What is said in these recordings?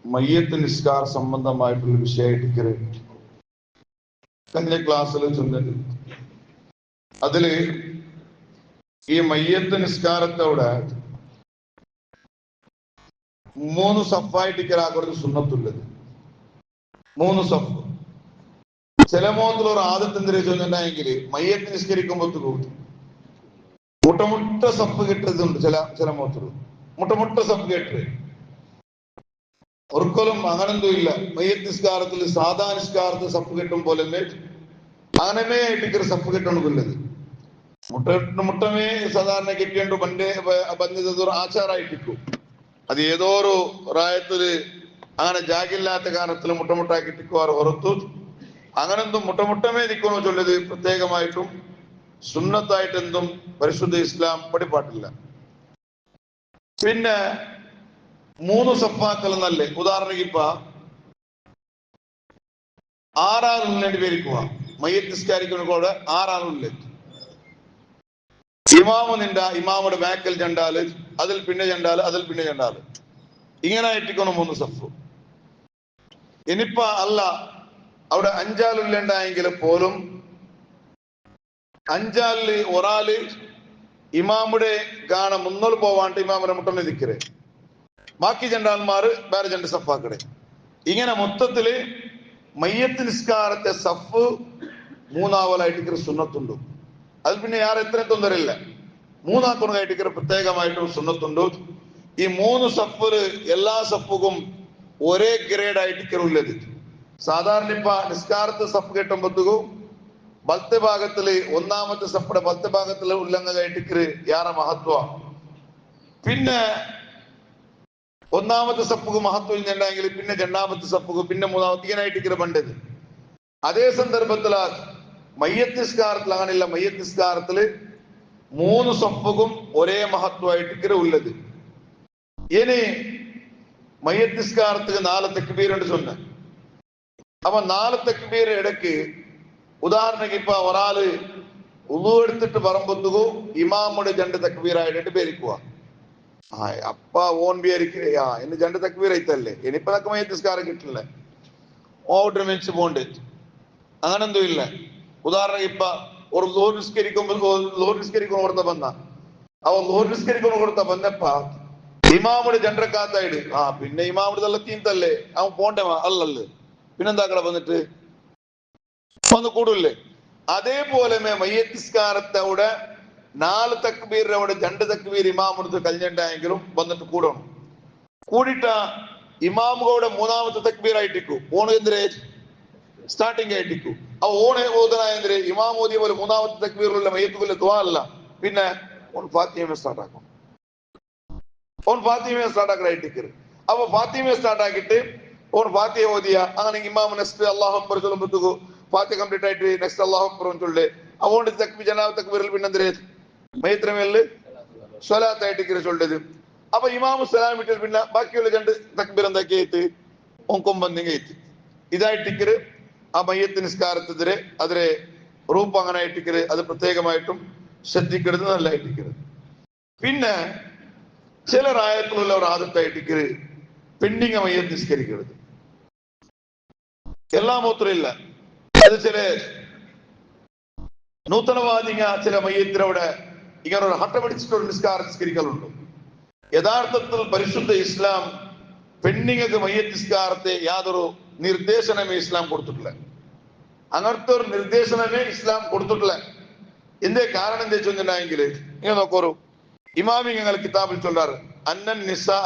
മയ്യത്ത് നിസ്കാര സംബന്ധമായിട്ടുള്ള വിഷയമായിട്ട് കഴിഞ്ഞ ക്ലാസ്സിൽ ചെന്നത്. അതില് ഈ മയ്യത്ത് നിസ്കാരത്തോടെ 3 സഫായിട്ടിക്കലാക്കുന്നത് സുന്നത്തുള്ളത്. 3 സഫ്. ചില മോത്തിൽ ഒരു ആദത്തെന്തിരെ ചൊല്ലുണ്ടായെങ്കിൽ മയ്യത്ത് നിസ്കരിക്കുമ്പോൾ മുട്ടമുട്ട സഫ് കിട്ടുന്നുണ്ട്. ചില മോത്തിൽ മുട്ടമുട്ട സഫ് കേട്ട് ഒരിക്കലും അങ്ങനെന്തോ ഇല്ല. മയ്യത്ത് നിസ്കാരത്തിൽ സാധാ നിസ്കാരത്തിൽ സഫ് കെട്ടും പോലെ അങ്ങനെ ആയിട്ട് സഫ് കെട്ടണമില്ലത്. മുട്ടമേ സാധാരണ കെട്ടിയോണ്ട് ബന്ധിതൊരു ആചാരായിട്ടിരിക്കും. അത് ഏതോ ഒരു പ്രായത്തില് അങ്ങനെ ജാഗില്ലാത്ത കാരണത്തിൽ മുട്ടമുട്ടാക്കി ഇട്ടിക്കുവാറ് പുറത്തു. അങ്ങനെന്തും മുട്ടമേ നിൽക്കണോ ചൊല്ലത് പ്രത്യേകമായിട്ടും സുന്നത്തായിട്ട് എന്തും പരിശുദ്ധ ഇസ്ലാം പഠിപ്പാട്ടില്ല. പിന്നെ 3 സഫാക്കൾ എന്നല്ലേ. ഉദാഹരണക്ക് ഇപ്പ 6 ആളുള്ളേണ്ടി പേരിക്കുക. മയ്യത്ത് നിസ്കാരിക്കുന്നതോടെ 6 ആളുള്ളേ. ഇമാമുടെ ബാക്കൽ ചെണ്ടാല്, അതിൽ പിന്നെ ചെണ്ടാല് ഇങ്ങനെ ആയിട്ടിക്കണം 3 സഫ്. ഇനിപ്പ അല്ല അവിടെ 5 ആളുള്ളേണ്ടായെങ്കിൽ പോലും 5 ആളില് ഒരാള് ഇമാമുടെ കാണാൻ മുന്നോട്ട് പോവാണ്ട് ഇമാമുടെ മുട്ടനെ നിൽക്കരേ. ബാക്കി ചെണ്ടാൽമാർ വേറെ 2 സഫാക്കടെ. ഇങ്ങനെ മൊത്തത്തില് മയ്യത്ത് നിസ്കാരത്തെ സഫ് 3 ആവലായിട്ട് സുന്നത്തുണ്ട്. അതിൽ പിന്നെ എത്രയും തൊന്തരയില്ല. 3 ആക്കുണതായിട്ട് പ്രത്യേകമായിട്ടും സുന്നത്തുണ്ട്. ഈ 3 സഫില് എല്ലാ സഫുക്കും ഒരേ ഗ്രേഡ് ആയിട്ട് ഉള്ളത്. സാധാരണ ഇപ്പ നിസ്കാരത്തെ സഫ് കെട്ടുമ്പോഴത്തേക്കും വലത്തെ ഭാഗത്തില് 1ാമത്തെ സഫയുടെ വലത്തെ ഭാഗത്തില് ഉല്ലംഘനായിട്ട് യാറെ മഹത്വ. പിന്നെ 1ാമത്തെ സഫുക്ക് മഹത്വം ഇല്ലെങ്കിൽ പിന്നെ 2ാമത്തെ സഫുക്ക് പിന്നെ 3ാമത്തെ ഇങ്ങനായിട്ട് പണ്ടത്. അതേ സന്ദർഭത്തിൽ മയ്യത്ത് നിസ്കാരത്തിൽ അങ്ങനെയില്ല. മയ്യത്ത് നിസ്കാരത്തില് 3 സഫുക്കും ഒരേ മഹത്വമായിട്ട് ഉള്ളത്. ഇനി മയ്യത്ത് നിസ്കാരത്തിന് 4 തക്ബീറുണ്ട് ചൊന്ന. അപ്പൊ 4 തക്ബീർ ഇടയ്ക്ക് ഉദാഹരണക്ക് ഇപ്പൊ ഒരാള് ഉളു എടുത്തിട്ട് പറമ്പത്തുകു ഇമാമുടെ 2 തക്ബീറായിട്ട് പേരിക്കുക. അപ്പ ഓൻ പേരിക്കുക എന്ന് 2 തക്ബീർ ആയിത്തല്ലേ. ഇനിയിപ്പോ അതൊക്കെ മയ്യത്ത് നിസ്കാരം കിട്ടില്ല. ഓർഡർ വെച്ച് പോണ്ട് അങ്ങനെന്തോ ഇല്ല. ഉദാഹരണം ഇപ്പൊ ഒരു ലോർ നിസ്കരിക്കുന്ന കൊടുത്ത ബന്ധ ലോർ നിസ്കരിക്കുന്ന കൊടുത്ത ബന്ധപ്പ ഇമാമുടെ 2 റക്അത്തായിട്ട് പിന്നെ ഇമാമുടെ തള്ളത്തീന്തല്ലേ അവൻ പോണ്ടേ അല്ലല്ലേ. പിന്നെന്താക്കട വന്നിട്ട് വന്ന് കൂടൂല്ലേ. അതേപോലെ മയ്യത്ത് നിസ്കാരത്തോടെ 4 തക്ബീറിന്റെ അവിടെ 2 തക്ബീർ ഇമാമെടുത്ത് കഴിഞ്ഞിട്ടായെങ്കിലും വന്നിട്ട് കൂടണം. കൂടിയിട്ട ഇമാമുകളുടെ 3ാമത്തെ തക്ബീർ ആയിട്ടിരിക്കും. ഓണ് എന്തിരെ സ്റ്റാർട്ടിങ് ആയിട്ടിരിക്കും. ആ ഓണെ ഓതനായ എന്തിരെ ഇമാം ഓതിയ പോലെ 3ാമത്തെ തക്ബീറിലുള്ള മയ്യത്തുപോലെ ദുആ അല്ല. പിന്നെ ഓൺ ഫാത്തിമ സ്റ്റാർട്ട് ആക്കും. ആയിട്ടിരിക്കരുത്. അപ്പൊ ഫാത്തിമ സ്റ്റാർട്ട് ആക്കിയിട്ട് ഓൺ ഫാത്തിഹ ഓതിയ അങ്ങനെ ഇമാം നെക്സ്റ്റ് അല്ലാഹു അക്ബർ ചൊല്ലുമ്പോഴത്തേക്ക് ഫാത്തിഹ കംപ്ലീറ്റ് ആയിട്ട് നെക്സ്റ്റ് അല്ലാഹു അക്ബർ ചൊല്ലേ. അതുകൊണ്ട് തക്ബീറിൽ പിന്നെ എന്തിരെ മയ്യത്തിന് മേലില് സ്വലാത്തായിട്ട് ചൊല്ലത്. അപ്പൊ ഇമാമു സലാം വിട്ടിൽ പിന്നെ ബാക്കിയുള്ള 2 തക്ബീർ എന്താക്കിയിട്ട് ഒമ്പന്തിങ്ങേറ്റ് ഇതായിട്ടിക്കര് ആ മയ്യത്ത് നിസ്കാരത്തിനെതിരെ അതിരെ റൂപ്പ് അങ്ങനെ ആയിട്ടിക്കര്. അത് പ്രത്യേകമായിട്ടും ശ്രദ്ധിക്കരുത്, നല്ല ആയിട്ടിക്കരുത്. പിന്നെ ചില റായത്തിലുള്ള ഒരു ആദത്തായിട്ടിക്കര് പെണ്ണിങ് മയ്യത്ത് നിസ്കരിക്കരുത്. എല്ലാ മൂത്രമില്ല. അത് ചില നൂതനവാദിക ചില മയ്യത്തിനവിടെ ഇങ്ങനെ ഒരു ഹട്ട പിടിച്ചിട്ടൊരു നിസ്കരിക്കലുണ്ട്. യഥാർത്ഥത്തിൽ പരിശുദ്ധ ഇസ്ലാം പെണ്ണിങ്ങൾക്ക് മയ്യത്ത് നിസ്കാരത്തെ യാതൊരു നിർദ്ദേശനമേ ഇസ്ലാം കൊടുത്തിട്ടില്ല. അങ്ങനത്തെ ഒരു നിർദ്ദേശനമേ ഇസ്ലാം കൊടുത്തിട്ടില്ല. എന്തേ കാരണം എന്താ വെച്ചിട്ടുണ്ടെങ്കിൽ ഇങ്ങനെ നോക്കൂ. ഇമാമിങ്ങൾ കിതാബിൽ ചൊല്ലാറ് അന്നൻ നിസാ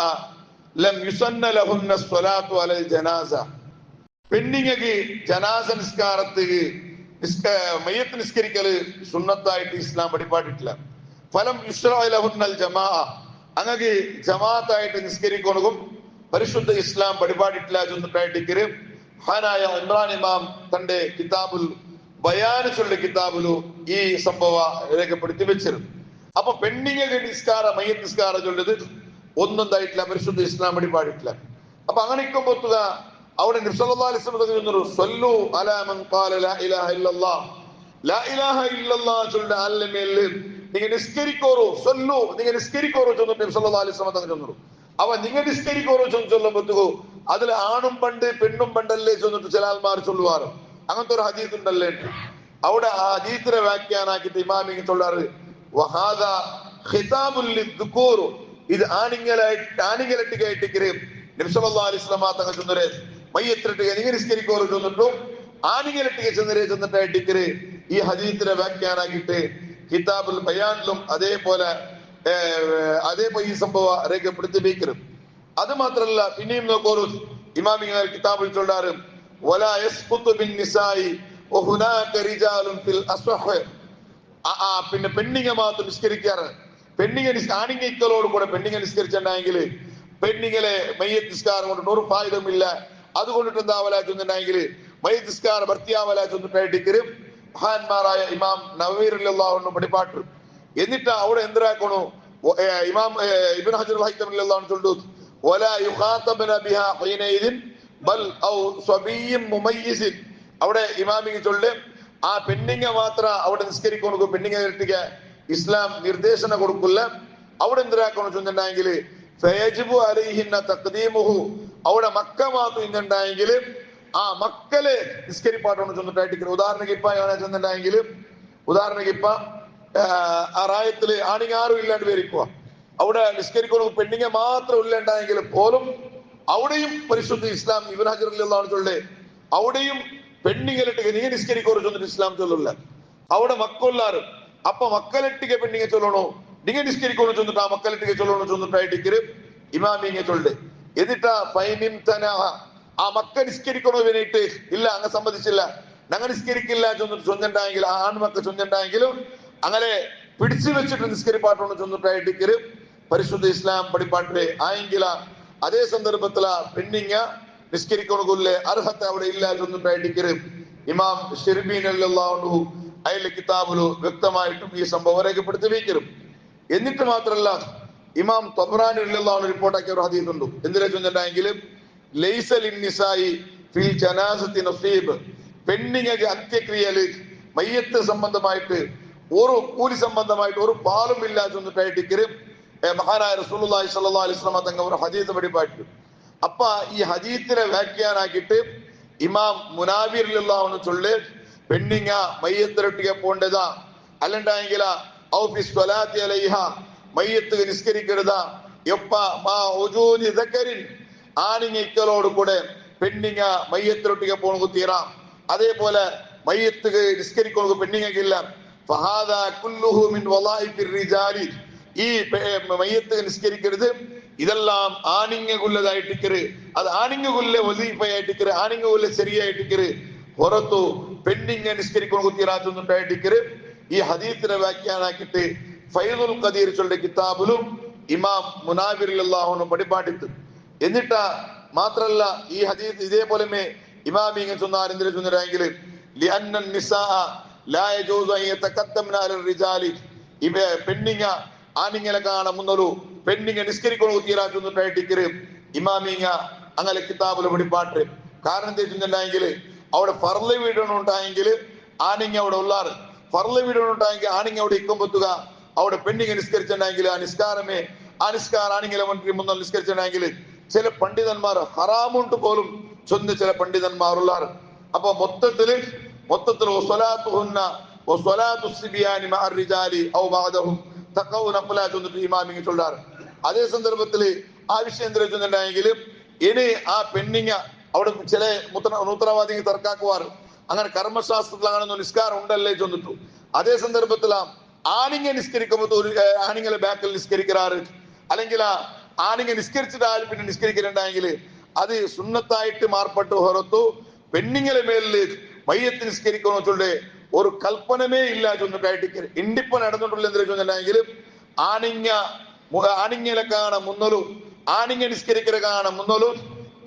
ലം യുസന്ന ലഹുന്ന സ്വലാത്തു അലൽ ജനാസ. പെണ്ണിങ്ങൾക്ക് ജനാസ നിസ്കാരത്തിന് മയ്യത്ത് നിസ്കരിക്കല് സുന്നത്തായിട്ട് ഇസ്ലാം പഠിപ്പാട്ടിട്ടില്ല. ഫലം യുസ്റഅ ജമാ അങ്ങക്ക് ജമാഅത്തായിട്ട് നിസ്കരിക്കുന്നതും പരിശുദ്ധ ഇസ്ലാം പഠിപ്പാട്ടിട്ടില്ല. ചൊന്നിട്ടായിട്ട് ഹാനായ ഇമ്രാൻ ഇമാം തന്റെ കിതാബുൽ ബയാന് ചൊല്ലിയ കിതാബിലു ഈ സംഭവ രേഖപ്പെടുത്തി വെച്ചിരുന്നു. അപ്പൊ പെണ്ണിങ്ങൾക്ക് നിസ്കാര മയ്യത്ത് നിസ്കാരം ചൊല്ലത് ഒന്നും എന്തായിട്ടില്ല, പരിശുദ്ധ ഇസ്ലാം പഠിപ്പാട്ടിട്ടില്ല. അപ്പൊ അങ്ങനെ ഇക്കുമ്പോത്തുക അവിടെ നബി സല്ലല്ലാഹു അലൈഹി വസല്ലം സ്വല്ലു അലാ മൻ ഖാല ലാ ഇലാഹ ഇല്ലല്ലാഹ് ലാ ഇലാഹ ഇല്ലല്ലാഹ് ചൊല്ല അല്ലമേൽ നിങ്ങൾ നിസ്കരിക്കോറോ സ്വല്ലു നിങ്ങൾ നിസ്കരിക്കോറോ ചൊല്ലും നബി സല്ലല്ലാഹു അലൈഹി വസല്ലം ചൊല്ലുന്നു. അവ നിങ്ങൾ നിസ്കരിക്കോറോ ചൊല്ലുമ്പോഴത്തേക്കോ അതിൽ ആണും പണ്ട് പെണ്ണും പണ്ടല്ലേ ചെന്നിട്ട് ചില ആൾമാർ ചൊല്ലുവാറ്. അങ്ങനത്തെ ഒരു ഹദീസ് ഉണ്ടല്ലേ. അവിടെ ആ ഹദീസിനെ വ്യാഖ്യാനാക്കിയിട്ട് ഇമാമിങ് ചൊല്ലാറ് വഹാദ ഖിതാബുൽ ലിദ്ദുകൂർ, ഇത് ആണിങ്ങലട്ടിക്കായിട്ടിക്കര് നബി സല്ലല്ലാഹു അലൈഹി വസല്ലം തങ്ങൾ ചൊന്നരെ മയ്യത്തിരട്ടിക നിങ്ങൾ നിസ്കരിക്കോറ് ചൊന്നിട്ടും ആണിങ്ങലട്ടിക ചെന്നിട്ടായിട്ടിക്കര് ഈ ഹദീസിനെ വ്യാഖ്യാനാക്കിയിട്ട് കിതാബുൽ ബയാനിലും അതേപോലെ ഈ സംഭവം രേഖപ്പെടുത്തി വയ്ക്കരും. അത് മാത്രല്ല പിന്നെയും നോക്കോളൂ, ഇമാമിങ്ങൾ കിതാബിൽ ചൊല്ലാറ് വലാ യസ്ഖുതു ബിൻ നിസായി വഹുനാക റിജാലുൻ ഫിൽ അസ്വഹ്, പിന്നെ പെണ്ണിങ്ങ മാത്രം നിസ്കരിക്കാറ്. ആണിങ്ങലോട് കൂടെ പെണ്ണിങ്ങ നിസ്കരിച്ചിട്ടുണ്ടെങ്കിൽ പെണ്ണിങ്ങളെ മയ്യത്ത് നിസ്കാരം കൊണ്ട് ഒരു ഫായിദമില്ല. അതുകൊണ്ടിട്ട് എന്താവല ചെന്നിട്ടുണ്ടെങ്കിൽ മയ്യത്ത് നിസ്കാരം ഭർത്തിയാവല ചെന്നിട്ടായിട്ട് മഹാന്മാരായ ഇമാം നവവി റളിയല്ലാഹു അൻഹു പഠിപ്പാട്ട്. എന്നിട്ട് അവിടെ എന്തരാക്കണു ഇമാം ഇബ്നു ഹജർ റഹിമഹുല്ലാഹു റളിയല്ലാഹു അൻഹു ചൊല്ലു വലാ യുഖാതബന ബിഹാ ഹീനഇദിൻ ബൽ ഔ സ്വബിയ്യിൻ മുമയ്യിസിൻ. അവിടെ ഇമാമിക്ക് ചൊല്ല് ആ പെണ്ണിങ്ങ മാത്രം അവിടെ നിസ്കരിക്കൊടുക്കും, പെണ്ണിങ്ങ ഇരട്ടിക്ക ഇസ്ലാം നിർദ്ദേശന കൊടുക്കില്ല. അവിടെ എന്തരാക്കണം ചെന്നിട്ടുണ്ടെങ്കിൽ ഫയജിബു അലൈഹിന്ന തഖ്ദീമുഹു, അവിടെ മക്ക മാത്രം ഇന്നുണ്ടായെങ്കിൽ ആ മക്കളെ നിസ്കരിപ്പാട്ടോണ്ട് ചെന്നിട്ടായിട്ട്. ഉദാഹരണക്ക് ഇപ്പൊ ആ റായത്തില് ആണിങ്ങ ആരും ഇല്ലാണ്ട് പേരിക്കുക, അവിടെ നിസ്കരിക്കണം പെണ്ണിങ്ങ മാത്രം ഇല്ലാണ്ടായെങ്കിൽ പോലും അവിടെയും പരിശുദ്ധ ഇസ്ലാം ഇബ്നു ഹജർ റളിയല്ലാഹു അൻഹു ചൊല്ലേ അവിടെയും പെണ്ണിങ്ങലിട്ടിക്ക് നീ നിസ്കരിക്കോറ് ചൊന്നിട്ട് ഇസ്ലാം ചൊല്ലില്ല. അവിടെ മക്കൊല്ലാറ് അപ്പൊ മക്കളെട്ടിക പെണ്ണിങ്ങ ചൊല്ലണോ നിങ്ങൾ നിസ്കരിക്കോന്ന് ചൊന്നിട്ട് ആ മക്കളെട്ടിക ചൊല്ലണോ ചൊന്നിട്ടായിട്ട് ഇമാമിങ്ങ ചൊല്ല്. എന്നിട്ടാ ആ മക്ക നിസ്കരിക്കണോ വേണ്ടിയിട്ട് ഇല്ല അങ്ങ് സമ്മതിച്ചില്ല, ഞങ്ങൾ നിസ്കരിക്കില്ല ചൊന്നിട്ടുണ്ടെങ്കിൽ ആ ആൺമക്ക ചൊന്നിട്ടുണ്ടെങ്കിലും അങ്ങനെ പിടിച്ചു വെച്ചിട്ട് നിസ്കരിപ്പാട്ടോന്ന് ചൊന്നിട്ടായിട്ട് പരിശുദ്ധ ഇസ്ലാം പഠിപ്പാട്ടിലെ ആയെങ്കില അതേ സന്ദർഭത്തില പെണ്ണിങ്ങ നിസ്കരിക്കണകൊല്ലേ അർഹത അവിടെ ഇല്ല ചൊന്നിട്ടായിട്ട് ഇമാം ഷിർബീൻ റളിയല്ലാഹു അൻഹു അയലെ കിതാബിലു വ്യക്തമായിട്ടും ഈ സംഭവം രേഖപ്പെടുത്തി വയ്ക്കരും. എന്നിട്ട് മാത്രല്ല ഇമാം തബ്റാനി റളിയല്ലാഹു അൻഹു റിപ്പോർട്ടാക്കിയ ഒരു ഹദീസ് ഉണ്ട്. എന്തിനാ ചൊന്നിട്ടുണ്ടെങ്കിൽ ലൈസ ലിന്നിസായി ഫിൽ ജനാസത്തി നസീബ്, പെണ്ണിങ്ങക്ക് അന്ത്യക്രിയയില് മയ്യത്ത് സംബന്ധമായിട്ട് ഒരു കൂലി സംബന്ധമായിട്ട് ഒരു പാലും ഇല്ല ചൊന്നിട്ടായിട്ട് മഹാനായ റസൂലുള്ളാഹി സ്വല്ലല്ലാഹു അലൈഹി വസല്ലം തങ്ങൾ ഒരു ഹദീസ് പഠിപ്പായിട്ട്. അപ്പ ഈ ഹദീസിനെ വ്യാഖ്യാനാക്കിയിട്ട് ഇമാം മുനാവി റളിയല്ലാഹു അൻഹു ചൊല്ല് പെണ്ണിങ്ങ മയ്യത്തിരട്ടിക പോണ്ടതാ അല്ലണ്ടായെങ്കില ഔഫി സ്വലാത്തി അലൈഹ മയ്യത്ത് നിസ്കരിക്കരുതാ എപ്പ മാ ഉജൂദി ദക്കരിൻ ആണിങ്ങ ഇക്കലോട് കൂടെ പെണ്ണിങ്ങ മയ്യത്തിരട്ടിക പോണു തീരാം. അതേപോലെ മയ്യത്ത് നിസ്കരിക്കണു പെണ്ണിങ്ങില്ല. ഫഹാദാ കുല്ലുഹു മിൻ വളായിഫിർ റിജാലി, ഈ മയ്യത്ത് നിസ്കരിക്കരുത് ഇതെല്ലാം ആണിങ്ങുള്ളതായിട്ടിക്കര്, അത് ആണിങ്ങുള്ള വസീഫയായിട്ടിക്കര്, ആണിങ്ങുള്ള ശരിയായിട്ടിക്കര് പുറത്തു പെണ്ണിങ്ങ നിസ്കരിക്കണു തീരാത്തുണ്ടായിട്ടിക്കര്. ഈ ഹദീസിനെ വ്യാഖ്യാനാക്കിയിട്ട് ഫൈദുൽ ഖദീർ ചൊല്ലിയ കിതാബിലും ഇമാം മുനാവി റളിയല്ലാഹു അൻഹു പഠിപ്പാട്ടിത്ത്. എന്നിട്ടാ മാത്രല്ല ഈ ഹദീസ് ഇതേപോലെ ഇമാമിങ്ങ ചൊന്നാർ എന്തിനു ചൊന്നരെങ്കിൽ ലിഅന്ന നിസാഅ ലാ യജൂസു അൻ യതഖദ്ദംന അലൽ റിജാലി, ഇവ പെണ്ണിങ്ങ ആണിങ്ങലെ കാണ മുന്നൊരു പെണ്ണിങ്ങ നിസ്കരിക്കണു തീരാത്തുണ്ടായിട്ടിക്കര് ഇമാമിങ്ങ അങ്ങനെ കിതാബിൽ പഠിപ്പാട്ട്. കാരണം എന്താ വെച്ചിട്ടുണ്ടെങ്കിൽ അവിടെ ഫർള് വീടണുണ്ടായെങ്കിൽ ആണിങ്ങ അവിടെ ഉള്ളാറ്, ഫർള് വീടണുണ്ടായെങ്കിൽ ആണിങ്ങ അവിടെ ഇക്കുമ്പത്തുക അവിടെ പെണ്ണിങ്ങ നിസ്കരിച്ചിട്ടുണ്ടെങ്കിൽ ആ നിസ്കാരം ആണിങ്ങലെ മുന്നിൽ നിസ്കരിച്ചിട്ടുണ്ടെങ്കിൽ ചില പണ്ഡിതന്മാർ ഹറാമുണ്ട് പോലും ചൊന്ന് ചില പണ്ഡിതന്മാരുള്ളാറ്. അപ്പൊ മൊത്തത്തില് ഇമാമിങ് ചൊല്ലാറ്. അതേ സന്ദർഭത്തില് ആ വിഷയം എന്തിനാണെങ്കിൽ ഇനി ആ പെണ്ണിങ്ങ അവിടെ ചില നൂത്രവാദികൾ തർക്കാക്കുവാറ് അങ്ങനെ കർമ്മശാസ്ത്രത്തിലാണെന്നോ നിസ്കാരം ഉണ്ടല്ലേ ചൊന്നിട്ടു. അതേ സന്ദർഭത്തിലാ ആണിങ്ങ നിസ്കരിക്കുമ്പോ ആണിങ്ങളെ ബാക്കിൽ നിസ്കരിക്കാറ്, അല്ലെങ്കിൽ ആണിങ്ങ നിസ്കരിച്ചിട്ട് ആരും പിന്നെ നിസ്കരിക്കുന്നുണ്ടെങ്കിൽ അത് സുന്നത്തായിട്ട് മാർപ്പെട്ടു പുറത്തു പെണ്ണിങ്ങളെ മേലില് മയ്യത്ത് നിസ്കരിക്കണോ ചൊല്ലേ ഒരു കൽപ്പനമേ ഇല്ല ചൊന്നിട്ടായിട്ട് ഇണ്ടിപ്പ നടന്നിട്ടുള്ള എന്തിനാ ചൊന്നിട്ടുണ്ടെങ്കിൽ ആണിങ്ങലെ കാണാൻ മുന്നോലു ആണിങ്ങ നിസ്കരിക്കര കാണാൻ മുന്നോലു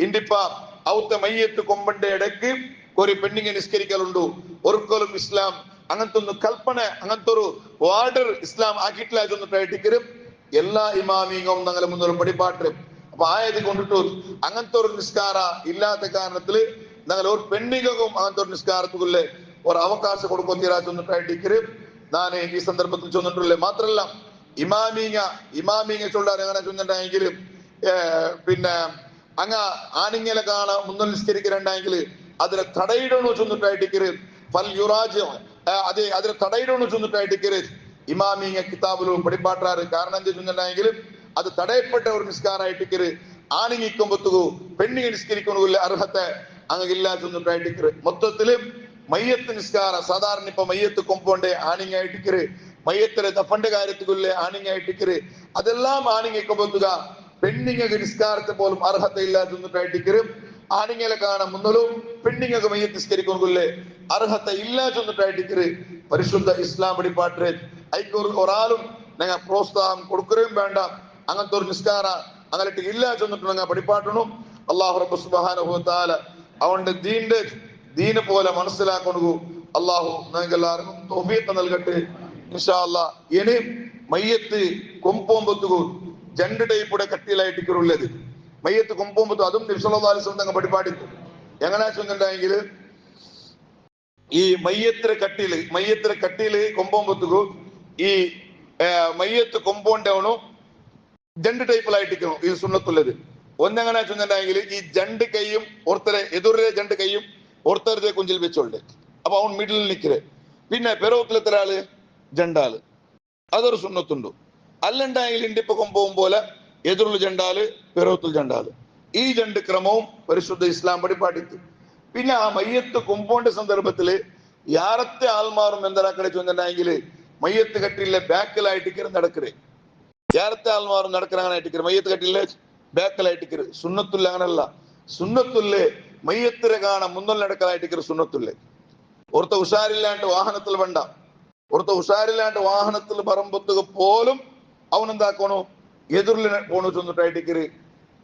ഇണ്ടിപ്പ ഔത്ത മയ്യത്ത് കൊമ്പന്റെ ഇടയ്ക്ക് ഒരു പെണ്ണിങ്ങ നിസ്കരിക്കലുണ്ടു. ഒരിക്കലും ഇസ്ലാം അങ്ങനത്തെ ഒന്ന് കൽപ്പന അങ്ങനത്തെ ഒരു ഓർഡർ ഇസ്ലാം ആക്കിയിട്ടില്ല ചൊന്നിട്ടായിട്ട് എല്ലാ ഇമാമിങ്ങും ഞങ്ങളെ മുന്നോട്ട് പഠിപ്പാട്ട്. അപ്പൊ ആയത് കൊണ്ടിട്ട് അങ്ങനത്തെ ഒരു നിസ്കാര ഇല്ലാത്ത കാരണത്തില് ഞങ്ങൾ ഒരു പെണ്ണിങ്ങും അങ്ങനത്തെ ഒരു നിസ്കാരത്തുകൊള്ളേ ഒരു അവകാശം കൊടുക്കോ തീരാ ചൊന്നിട്ടായിട്ട് ഞാൻ ഈ സന്ദർഭത്തിൽ ചൊന്നിട്ടുള്ളേ. മാത്രല്ല ഇമാമിങ്ങ ചൊല്ലാൻ എങ്ങനെ ചൊന്നിട്ടുണ്ടെങ്കിൽ പിന്നെ അങ്ങ ആണിങ്ങലെ കാണ മുന്നൽ നിസ്കരിക്കലുണ്ടെങ്കിൽ അതിനെ തടയിടണു ചൊന്നിട്ടായിട്ടിക്കര് ഫൽ യുറാജ് അതെ അതിനെ തടയിടണു ചൊന്നിട്ടായിട്ടിക്കര് ഇമാമിങ്ങ കിതാബിലും പഠിപ്പാട്ടാറ്. കാരണം എന്താ ചൊന്നിട്ടുണ്ടെങ്കിൽ അത് തടയപ്പെട്ട ഒരു നിസ്കാരമായിട്ടിക്കര് ആണിങ്ങിക്കുമ്പത്തുകു പെണ്ണിങ്ങ നിസ്കരിക്കണില്ല അർഹത്തെ അങ്ങില്ല ചൊന്നിട്ടായിട്ടിക്കര്. മൊത്തത്തില് മയ്യത്ത് നിസ്കാര സാധാരണ ഇപ്പൊ മയ്യത്ത് കൊമ്പോണ്ടേ ആണിങ്ങായിട്ടിക്കര് മയ്യത്തിലെ ദഫന്റെ കാര്യത്തിലെ ആണിങ്ങായിട്ടിക്കര് അതെല്ലാം ആണിങ്ങിക്കുമ്പത്തുക പെണ്ണിങ്ങക്ക് നിസ്കാരത്തെ പോലും അർഹത ഇല്ലാതിട്ടായിട്ടിക്കര് ആണിങ്ങലെ കാണാൻ മുന്നലും പെണ്ണിങ്ങക്ക് മയ്യത്ത് നിസ്കരിക്കുന്നില്ലേ അർഹത ഇല്ല ചെന്നിട്ടായിട്ടിക്കര് പരിശുദ്ധ ഇസ്ലാം പഠിപ്പാട്ടേ ഐക്കൂർ ഒരാളും ഞങ്ങൾ പ്രോത്സാഹം കൊടുക്കുകയും വേണ്ട. അങ്ങനത്തെ ഒരു നിസ്കാര അങ്ങനെ ഇല്ല ചെന്നിട്ട് പഠിപ്പാട്ടണം. അള്ളാഹു റബ്ബ് സുബ്ഹാനഹു വ തആല അവന്റെ ദീന് പോലെ മനസ്സിലാക്കൊണ്ടു അള്ളാഹു നിങ്ങൾക്ക് എല്ലാവർക്കും തൗഫീഖ് നൽകട്ടെ ഇൻഷാ അല്ലാഹ്. ഇനി മയ്യത്ത് കൊമ്പോമ്പത്തുകു രണ്ട് ടൈപ്പുടെ കട്ടിയിലായിട്ടിക്കുള്ളത് മയ്യത്ത് കൊമ്പോമ്പത്തു അതും നബി സല്ലല്ലാഹു അലൈഹി വസല്ലം തങ്ങൾ പഠിപ്പാടിത്തു. എങ്ങനെ ചെന്നിട്ടുണ്ടെങ്കിൽ ഈ മയ്യത്തിലെ കട്ടിയില് കൊമ്പോമ്പത്തുകു ഈ മയ്യത്ത് കൊമ്പോണ്ടവണു രണ്ട് ടൈപ്പിലായിട്ടിരിക്കണം. ഇത് സുന്നത്തുള്ളത് ഒന്നെങ്ങനെ ചെന്നിട്ടുണ്ടെങ്കിൽ ഈ രണ്ട് കൈയും ഓർത്തരെ എതിരെ രണ്ട് കൈയും ഓർത്തരത്തെ കുഞ്ചിൽ വെച്ചോണ്ട് അപ്പൊ അവൻ മിഡിൽ നിൽക്കര്. പിന്നെ പെരോത്തിലത്തെ ആള് ജണ്ടാല് അതൊരു സുന്നത്തുണ്ട്. അല്ലുണ്ടായെങ്കിൽ ഇണ്ടിപ്പ കൊമ്പവും പോലെ എതിരുള്ള ജണ്ടാല് പെരോത്തിൽ ജണ്ടാല് ഈ രണ്ട് ക്രമവും പരിശുദ്ധ ഇസ്ലാം പഠിപ്പാട്ടിത്ത്. പിന്നെ ആ മയ്യത്ത് കൊമ്പോണ്ട സന്ദർഭത്തില് യാറത്തെ ആൾമാറും എന്താക്കടെ ചെന്നിട്ടുണ്ടെങ്കിൽ മയ്യത്ത് കട്ടിലെ ബാക്കിലായിട്ടിക്കര് നടക്കര് യാറത്തെ ആൾമാറും നടക്കറാനായിട്ടിക്കര് മയ്യത്ത് കട്ടിലെ ബാക്കിലായിട്ടിക്കര് സുന്നത്തുല്ല. അങ്ങനല്ല സുന്നത്തുല്ലേ മയ്യത്തിരെ കാണാൻ മുന്നൽ നടക്കലായിട്ടിക്കര് സുന്നത്തുല്ലേ. ഒരുത്ത ഉഷാരില്ലാണ്ട് വാഹനത്തിൽ വേണ്ട ഒരുത്ത ഉഷാരില്ലാണ്ട് വാഹനത്തിൽ പറമ്പത്തുക പോലും അവനെന്താക്കണു എതിരിൽ പോണു ചെന്നിട്ടായിട്ടിക്കര്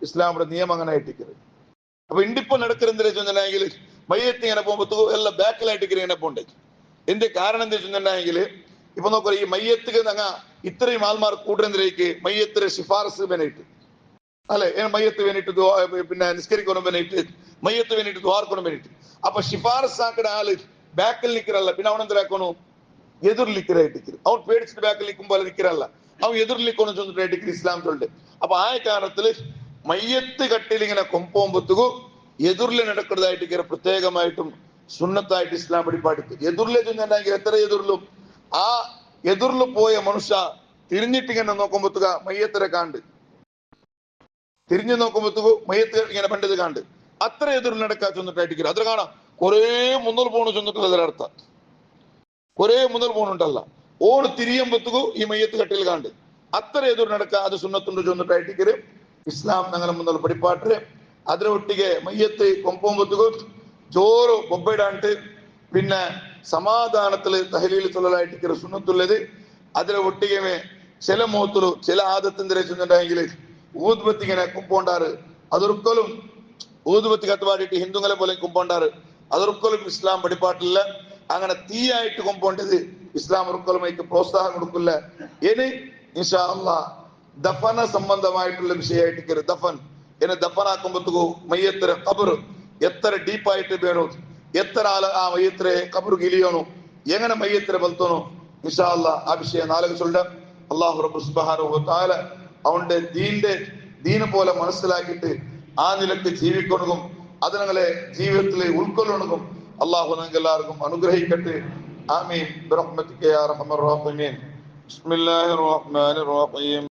ഇസ്ലാമിന്റെ നിയമം അങ്ങനെ ആയിട്ടിക്കര്. അപ്പൊ ഇണ്ടിപ്പം നടക്കരെന്തിനാ ചെന്നിട്ടുണ്ടെങ്കിൽ മയ്യത്ത് ഇങ്ങനെ പോകുമ്പോ എല്ലാം ബാക്കിലായിട്ടിക്കര് ഇങ്ങനെ പോണ്ടേ. എന്റെ കാരണം എന്താ ചെന്നിട്ടുണ്ടെങ്കിൽ ഇപ്പൊ നോക്കൂ ഈ മയ്യത്തുക അങ്ങ ഇത്രയും ആൾമാർ കൂട്ടുന്നതിലേക്ക് മയ്യത്തിരെ ശിഫാറസ് വേണ്ടിയിട്ട് അല്ലെ മയ്യത്ത് വേണ്ടിയിട്ട് പിന്നെ നിസ്കരിക്കണം വേണ്ടിയിട്ട് മയ്യത്ത് വേണ്ടിയിട്ട് ദ്വാർക്കണം വേണ്ടിയിട്ട്. അപ്പൊ ശിഫാറസ് ആക്കുന്ന ആള് ബാക്കിൽ നിൽക്കറല്ല പിന്നെ അവൻ എന്തിനാക്കണു എതിർലിക്കറായിട്ടിക്കര്. അവൻ പേടിച്ചിട്ട് ബാക്കിൽ നിൽക്കുമ്പോൾ നിൽക്കറല്ല അവൻ എതിർലിക്കണം ചെന്നിട്ടായിട്ടിക്കര് ഇസ്ലാം തൊണ്ട്. അപ്പൊ ആ കാരണത്തില് മയ്യത്ത് കട്ടിൽ ഇങ്ങനെ കൊമ്പോമ്പത്തുകു എതിർല് നടക്കുന്നതായിട്ടിക്കര പ്രത്യേകമായിട്ടും സുന്നത്തായിട്ട് ഇസ്ലാം പഠിപ്പാടിത്ത്. എതിർലെ ചെന്നിട്ടുണ്ടെങ്കിൽ എത്ര എതിർലും ആ എതിർല് പോയ മനുഷ്യ തിരിഞ്ഞിട്ടിങ്ങനെ നോക്കുമ്പത്തുക മയ്യത്തിരെ കാണ്ട് തിരിഞ്ഞു നോക്കുമ്പത്തുകു മയ്യത്ത് ഇങ്ങനെ പണ്ടത് കാണ്ട് അത്ര എതിർല് നടക്കാ ചെന്നിട്ടായിട്ടിക്കര അത്ര കാണാം കുറേ മുന്നൽ പോണു ചെന്നിട്ടുള്ള അതിനർത്ഥം കുറേ മുതൽ പോണുണ്ടല്ല ഓണ് തിരിയുമ്പത്തുകു ഈ മയ്യത്ത് കട്ടിൽ കാണ്ട് അത്ര എതിർ നടക്ക അത് സുന്നത്തുണ്ട് ചെന്നിട്ടായിട്ടിക്കര് ഇസ്ലാം ഞങ്ങളെ മുന്നൽ പഠിപ്പാട്ടര്. അതിനെ ഒട്ടിಗೆ മയ്യത്ത് കൊമ്പോമ്പത്തുകു ചോറ് ബൊബ്ബയിടാണ്ട് പിന്നെ സമാധാനത്തില് തഹലീൽ ചൊല്ലലായിട്ടിക്കര് സുന്നത്തുള്ളത്. അതിനെ ഒട്ടികമേ ചില മുഖത്തിലു ചില ആദത്തിന്റെ ചെന്നിട്ടുണ്ടെങ്കിൽ ഊദ്ബത്തി ഇങ്ങനെ കുമ്പോണ്ടാറ് അതൊരിക്കലും ഊതുബത്തി കത്തുപാടിയിട്ട് ഹിന്ദുങ്ങളെ പോലെ കുമ്പോണ്ടാറ് അതൊരിക്കലും ഇസ്ലാം പഠിപ്പാട്ടില്ല. അങ്ങനെ തീയായിട്ട് കൊമ്പോണ്ടത് ഇസ്ലാം ഒരിക്കലുമായിട്ട് പ്രോത്സാഹനം കൊടുക്കില്ല. ഇനി ഇൻഷാ അല്ലാഹ് ദഫന സംബന്ധമായിട്ടുള്ള വിഷയമായിട്ട് ദഫൻ ഇനി ദഫനാക്കുമ്പത്തുകു മയ്യത്തിര കബർ എത്ര ഡീപ്പായിട്ട് വേണു എത്ര ആള് ആ മയ്യത്തിരെ കബർ ഗിലിയോണു എങ്ങനെ മയ്യത്തിരെ ബൽത്തോണു ഇൻഷാ അല്ലാഹ് ആ വിഷയം നാളെ ചൊല്ല. അല്ലാഹു റബ്ബ് സുബ്ഹാനഹു വ തആല അവന്റെ ദീന് പോലെ മനസ്സിലാക്കിയിട്ട് ആ നിലക്ക് ജീവിക്കണതും അത് ഞങ്ങളെ ജീവിതത്തിൽ ഉൾക്കൊള്ളണതും അള്ളാഹു ഞങ്ങൾക്ക് എല്ലാവർക്കും അനുഗ്രഹിക്കട്ടെ. ആമീൻ ബിറഹ്മതിക യാ അർഹമർ റഹീമീൻ. ബിസ്മില്ലാഹിർ റഹ്മാനിർ റഹീം.